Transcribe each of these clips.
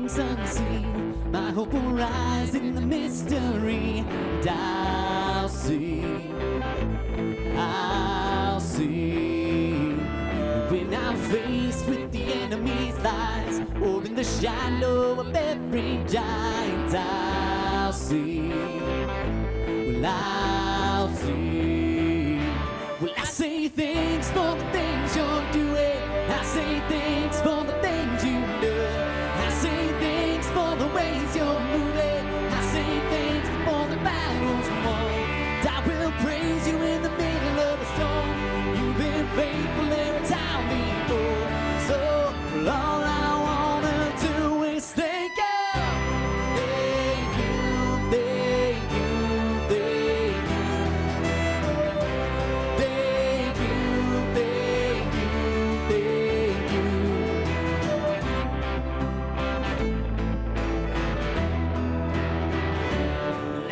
things unseen. My hope will rise in the mystery, and I'll see. When I'm faced with the enemy's lies, or in the shadow of every giant, I'll see. Well, I'll see. Well, I say thanks for the things you're doing. I say thanks for the things you do. I say thanks for the ways you're moving. I say thanks for the battles won. I will praise you in the middle of a storm. You've been faithful every time before. So all I wanna do is thank you. Thank you, thank you, thank you. Thank you, thank you, thank you.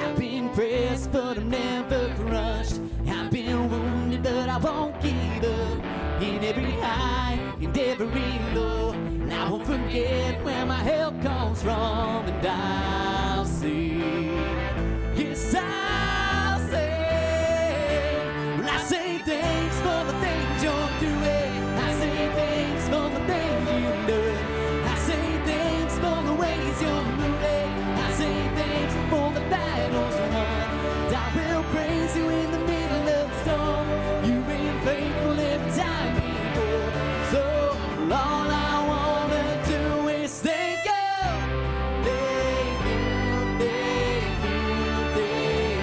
I've been pressed, but I'm never crushed. I've been wounded, but I won't give up. In every high, in every low, and I won't forget where my help comes from. And I'll see, yes, I'll say. Well, I say thanks for the things you're doing. I say thanks for the things you've done. I say thanks for the ways you're moving. I say thanks for the battles won. And I will praise you in the middle of the storm. You've been faithful every time before. So all I wanna do is thank you. Thank you, thank you, thank you.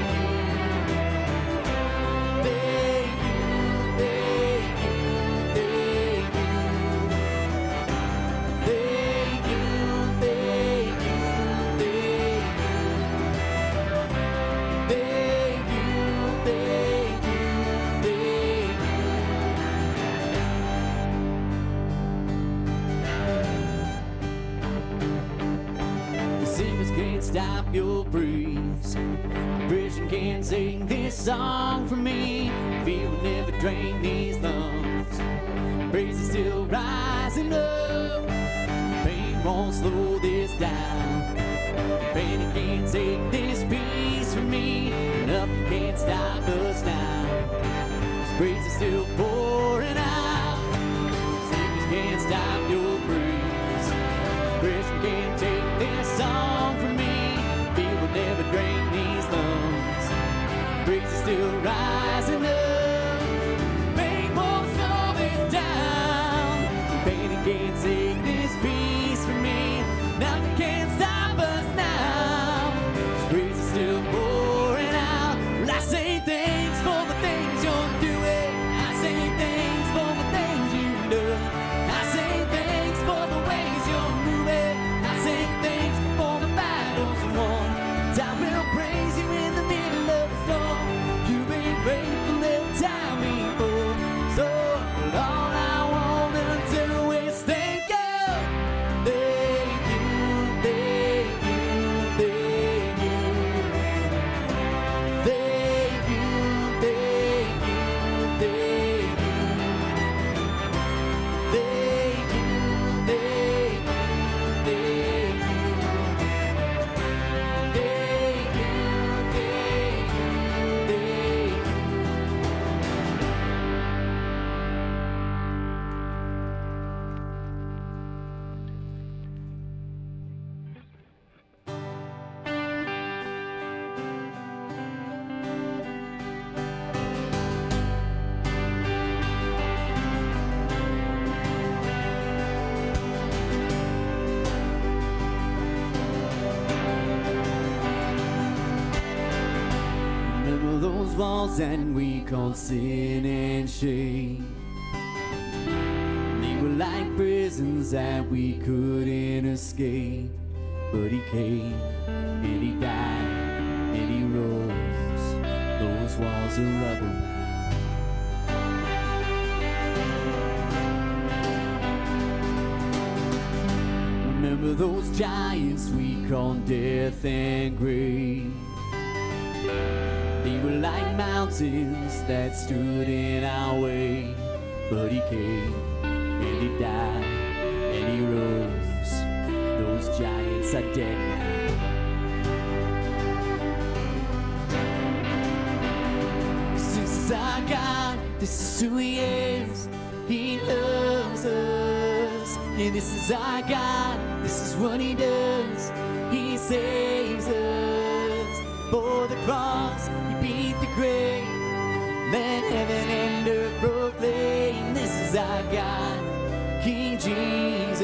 Thank you, thank you, thank you. Thank you, thank you, thank you. Thank you, thank you, thank you. The singers can't stop your breeze. Depression can't sing this song for me. Fear will never drain these lungs. Praise is still rising up. Pain won't slow this down. Panic can't take this peace from me. Nothing can stop us now. This praise is still pouring out. Singers can't stop your breeze. Depression can't take this song from me. Fear will never drain these lungs. Praise is still rising up. Pain won't slow this down. Panic can't take this peace from me. Nothing can stop us now. This praise is still pouring out. Well, I say thanks for the things you're doing. I say thanks for the things you've done. I say thanks for the ways you're moving. I say thanks for the battles won. And I will praise you in the middle of the storm. You've been faithful every time before. So all I wanna do is thank you. Thank you, thank you, thank you. Thank you, thank you, thank you. Thank you, thank you, thank you. Thank you, thank you, thank you. Remember those walls that we called sin and shame? They were like prisons that we couldn't escape. But he came and he died and he rose. Those walls are rubble now. Remember those giants we called death and grave? They were like mountains that stood in our way. But he came and he died and he rose. Those those giants are dead now. This is our God, this is who He is. He loves us. And this is our God, this is what He does. He saves us. For the cross, He beat the grave. Let heaven and earth proclaim. This is our God, King Jesus.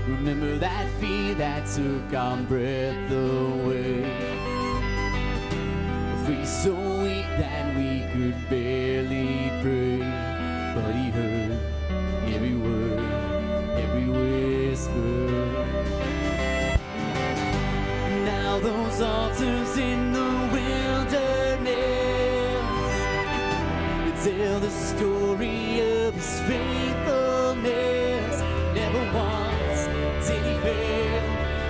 Remember that fear that took our breath away. We so weak that we could barely pray, but He heard every word, every whisper. Now those altars in the wilderness tell the story of His faithfulness. Never once did He fail,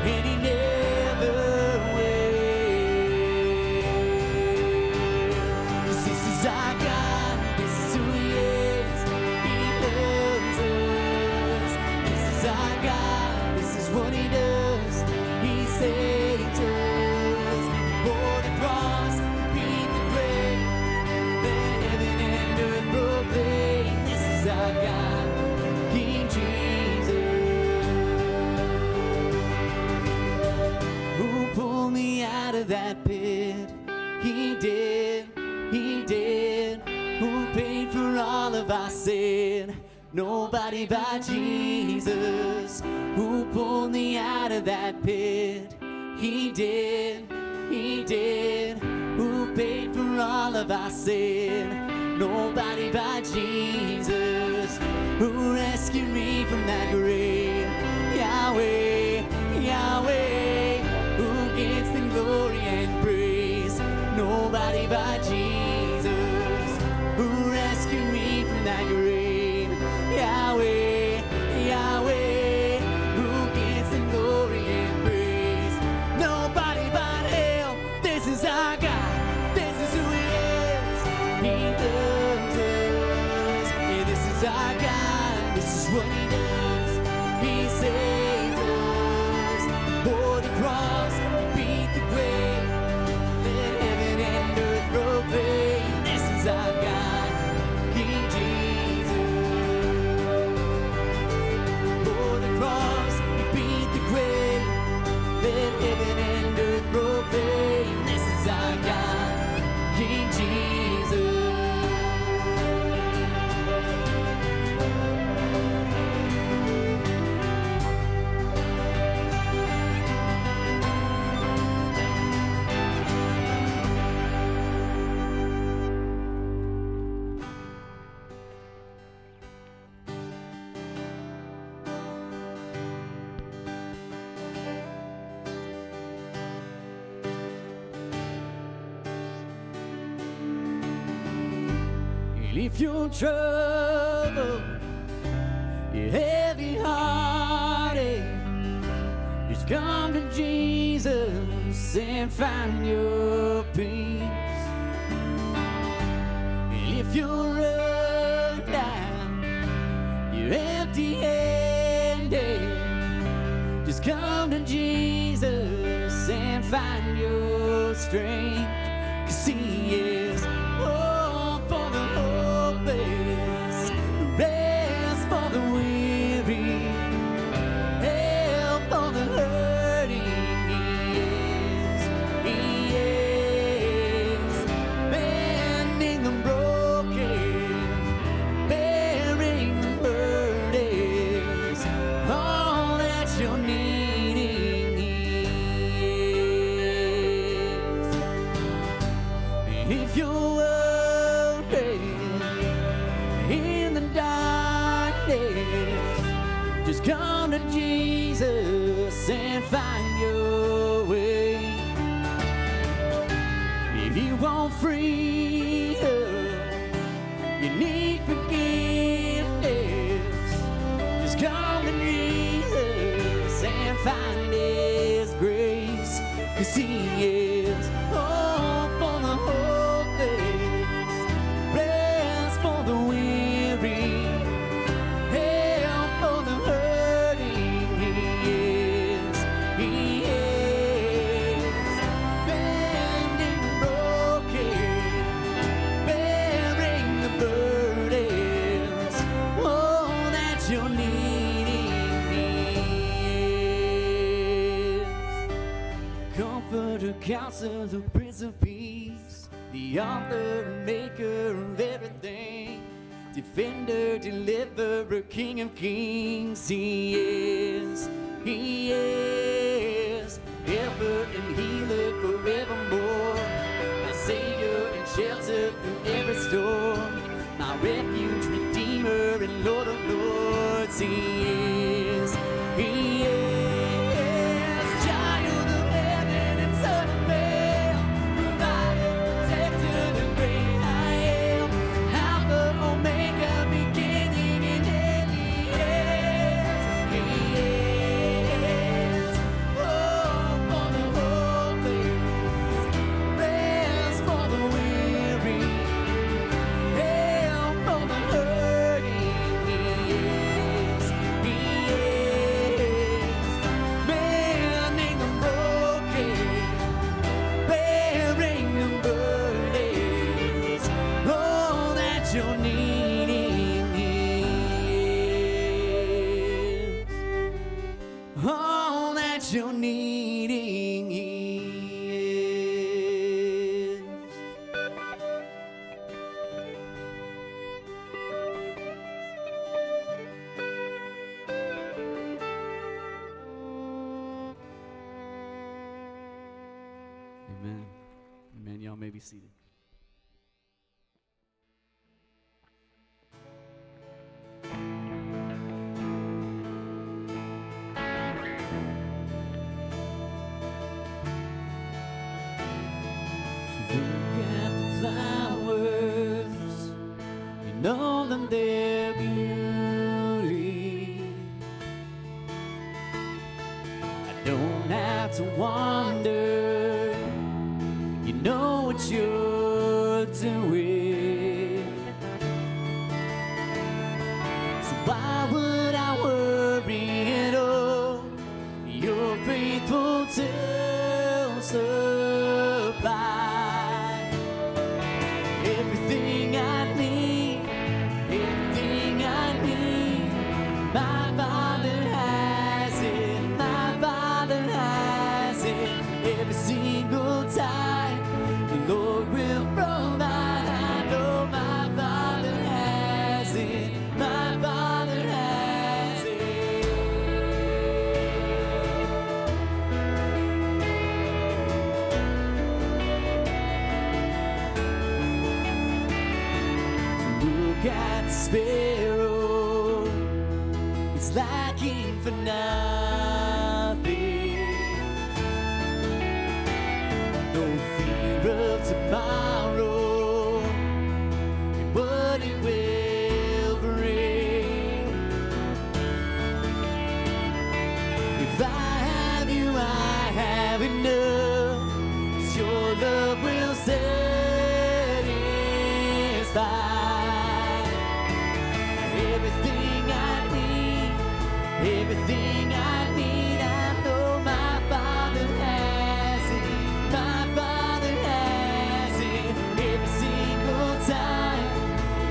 and He never will. This is our God, this is who He is. He loves us. This is our God, this is what He does. He saves us. For the cross, beat the grave. Let heaven and earth proclaim. This is our God, King Jesus. Who pulled me out of that pit? He did. He did. Who paid for all of our sin? Nobody but Jesus. Who pulled me out of that pit? He did. He did. Who paid for all of our sin? Nobody but Jesus. Who rescued me from that grave? Yahweh, Yahweh. Who gets the glory and praise? Nobody but Jesus. Who rescued me from that grave? Yahweh, Yahweh. Who gets the glory and praise? Nobody but Him. This is our God. This is who He is. He loves us. And this is our God. This is what He does. He saves us. For the cross, He beat the grave. Let heaven and earth proclaim. This is our God, King Jesus. For the cross, He beat the grave. Let heaven and earth proclaim. This is our God, King Jesus. If you're troubled, you're heavy-hearted, just come to Jesus and find your peace. And if you're run down, you're empty-handed, just come to Jesus and find your strength. 'Cause He is hope for the hopeless, rest for the weary, help for the hurting. He is mending the broken, bearing the burdens, all that you're needing. He is. If you're worried in the darkness, just come to Jesus and find your way. If you want freedom, you need forgiveness, just come to Jesus and find His grace. 'Cause He is hope for the hopeless, rest for the weary. Counselor, the Prince of Peace, the author and maker of everything, defender, deliverer, King of Kings. He is, helper and healer forevermore, my Savior and shelter through every storm, my refuge, Redeemer, and Lord of Lords. He is, Child of heaven and Son of man, provider, protector, the great I am, Alpha, Omega, beginning and end. He is, hope for the hopeless, rest for the weary, help for the hurting. He is, mending the broken, bearing the burdens, all that you're needing is, all that you're needing is. Amen. Amen. Y'all may be seated. Look at the flowers, you know them their beauty. I don't have to wonder, you know what you're doing. So why would I worry at all? You're faithful to supply everything I need, everything I need. My Father has it, my Father has it. Every single time the Lord will provide. I know my Father has it, my Father has it. Look at the sparrow, it's lacking for nothing. No fear of tomorrow and what it will bring. If I have you, I have enough, 'cause your love will satisfy. Everything I need, everything I need, I know my Father has it, my Father has it. Every single time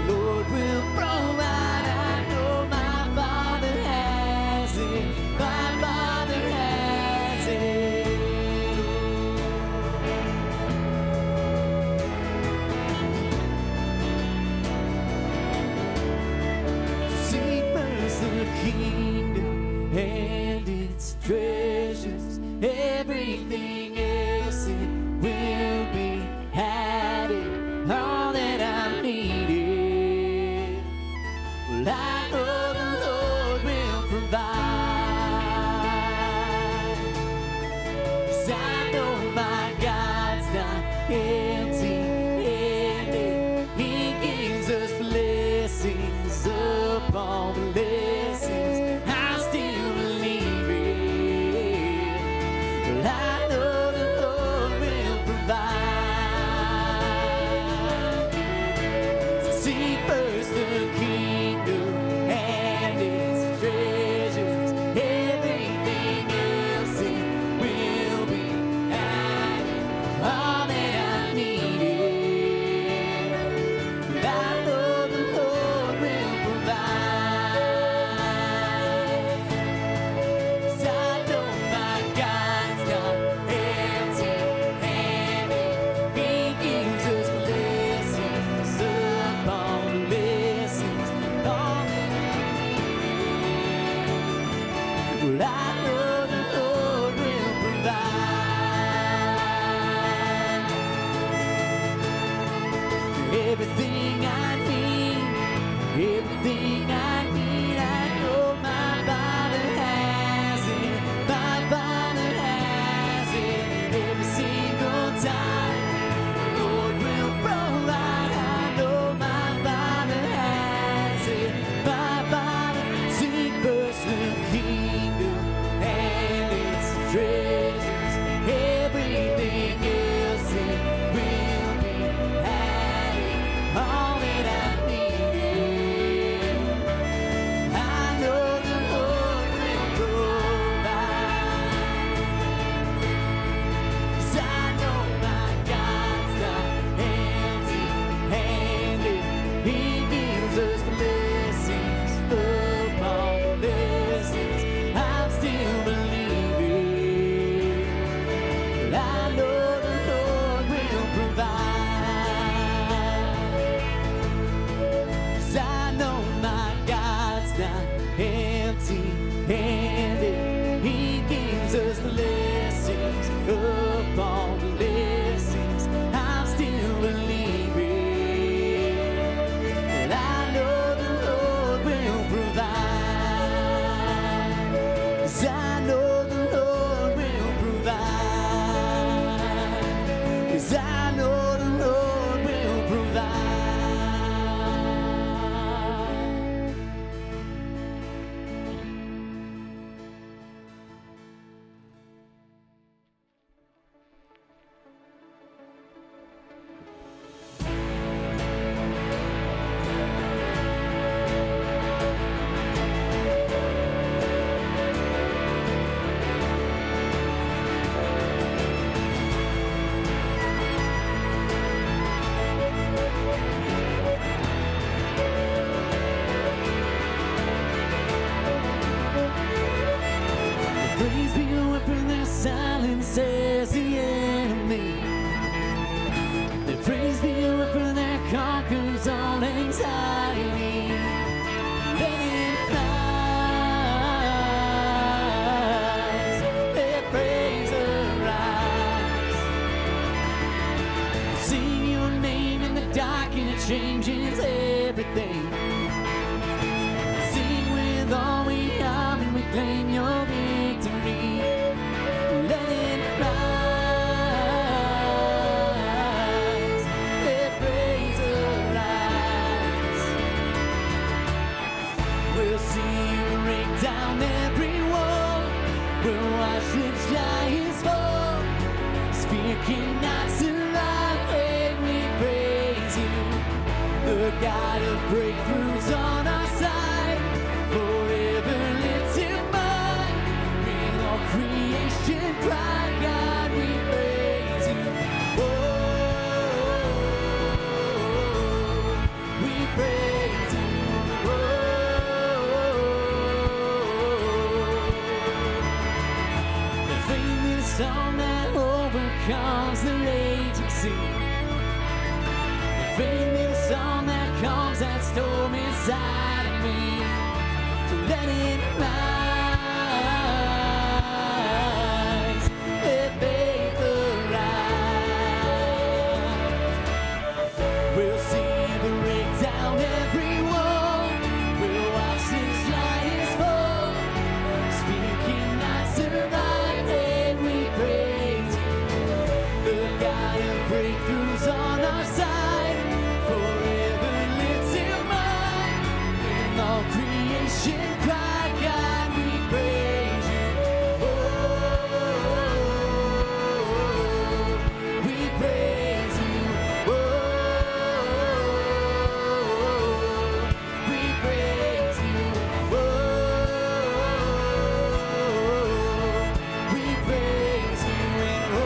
the Lord will provide. I know my Father has it, my Father has it. Seek first the kingdom and its treasures, everything else it will be added. All that I'm needing, well, I know the Lord will provide. 'Cause I know my God's not empty-handed. He gives us blessings upon blessings. I still believe it. Well, I know the Lord will provide. So seek first the kingdom and its treasures. Everything else it will be added. All that I everything I need, everything I need. I know my Father has it, my Father has it. Every single time, the Lord will provide. I know my Father has it, my Father. Seek first the kingdom and its treasures, everything else it will be added. All that I needed, I know the Lord will provide. 'Cause I know my God's not empty-handed. He gives us blessings upon blessings. I'm still believing. I know the Lord will provide. 'Cause I know my God's not empty-handed. He gives us blessings upon blessings. I'm still believing. I know the Lord will provide. 'Cause I know the Lord will provide. 'Cause I know the Lord will provide. Praise be a weapon that silences the enemy. Let praise be a weapon that conquers all anxiety. Let it rise. Let praise arise. Sing your name in the dark and it changes everything. Sing with all we are and we claim your victory. Let it rise. Let praise arise. We'll see you break down every wall. We'll watch the giants fall. Fear cannot survive when we praise you. The God of breakthroughs on our side, forever lifted mine. Bring all creation cry, God, we praise you. Oh, we praise you. The famous song that overcomes the raging sea. Bring me the song that calms that storm inside of me. So let it rise. Let faith arise. We'll see the break down every wall. We'll watch these giants fall. Fear cannot survive when we praise you. The God of breakthroughs on our side, forever lifted mine. In all creation cry, God, we praise you. Oh, we praise you. Oh, we praise you. Oh, we praise you. And oh,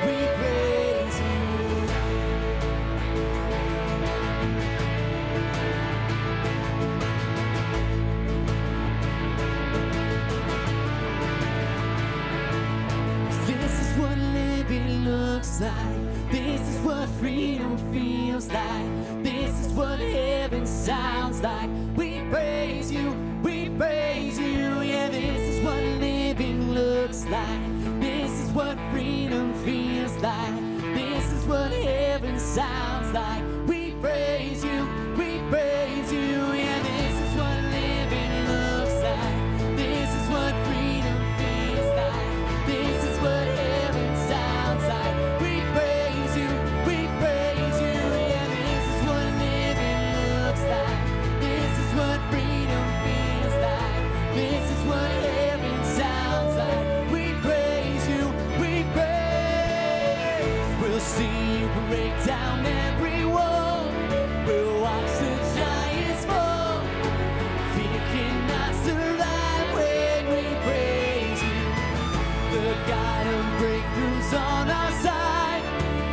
we praise you. This is what living looks like. This is what freedom feels like. This is what heaven sounds like. We praise you, we praise you. Yeah, this is what living looks like. This is what freedom feels like. sounds like. We praise you, we praise you. Yeah, this is what living looks like. This is what freedom feels like. This is what heaven sounds like. We praise you, we praise you. Yeah, this is what living looks like. This is what freedom feels like. This is what heaven sounds like. We praise you, we praise. We'll see you break down every wall. We'll watch the giants fall. Fear cannot survive when we praise you. The God of breakthroughs on our side,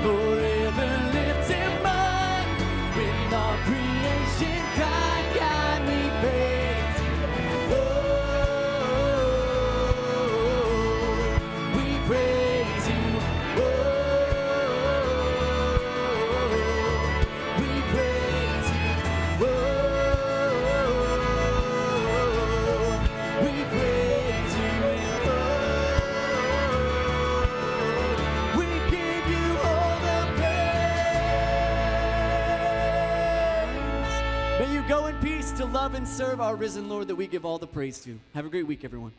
forever lifted mine. With all creation cry, God, we praise you. Oh, we praise you. Oh, we praise you. Oh, we praise you. Oh, we give you all the praise. May you go in peace to love and serve our risen Lord that we give all the praise to. Have a great week, everyone.